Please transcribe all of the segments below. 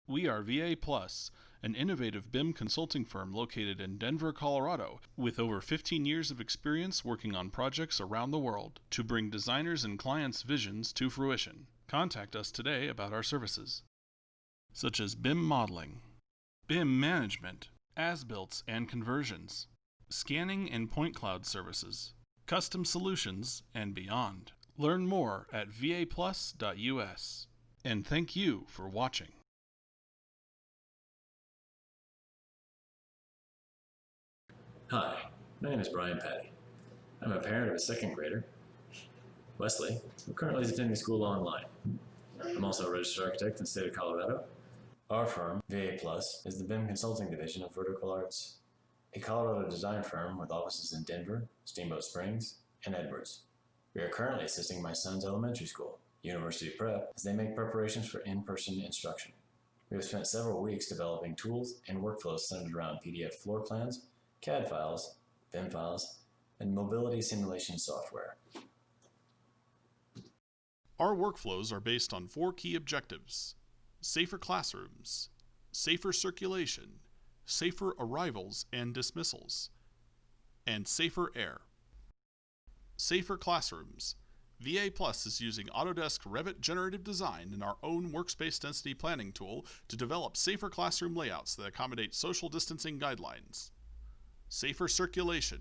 We are VAplus, an innovative BIM consulting firm located in Denver, Colorado, with over 15 years of experience working on projects around the world to bring designers and clients' visions to fruition. Contact us today about our services, such as BIM modeling, BIM management, as-builts and conversions, scanning and point cloud services, custom solutions, and beyond. Learn more at vaplus.us. And thank you for watching. Hi, my name is Brian Patty. I'm a parent of a second grader, Wesley, who currently is attending school online. I'm also a registered architect in the state of Colorado. Our firm, VAplus, is the BIM consulting division of Vertical Arts, a Colorado design firm with offices in Denver, Steamboat Springs, and Edwards. We are currently assisting my son's elementary school, University Prep, as they make preparations for in-person instruction. We have spent several weeks developing tools and workflows centered around PDF floor plans, CAD files, BIM files, and mobility simulation software. Our workflows are based on 4 key objectives: safer classrooms, safer circulation, safer arrivals and dismissals, and safer air. Safer classrooms. VAplus is using Autodesk Revit Generative Design and our own workspace density planning tool to develop safer classroom layouts that accommodate social distancing guidelines. Safer circulation.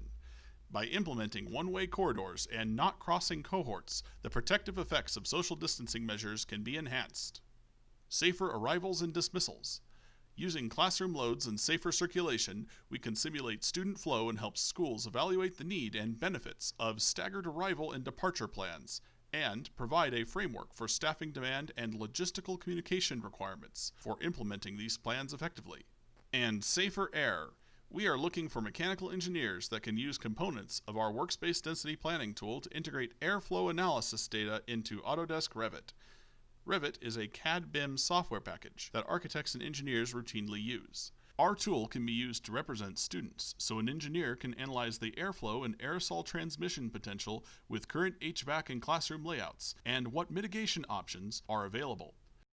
By implementing one-way corridors and not crossing cohorts, the protective effects of social distancing measures can be enhanced. Safer arrivals and dismissals. Using classroom loads and safer circulation, we can simulate student flow and help schools evaluate the need and benefits of staggered arrival and departure plans, and provide a framework for staffing demand and logistical communication requirements for implementing these plans effectively. And safer air. We are looking for mechanical engineers that can use components of our workspace density planning tool to integrate airflow analysis data into Autodesk Revit. Revit is a CAD BIM software package that architects and engineers routinely use. Our tool can be used to represent students, so an engineer can analyze the airflow and aerosol transmission potential with current HVAC and classroom layouts, and what mitigation options are available.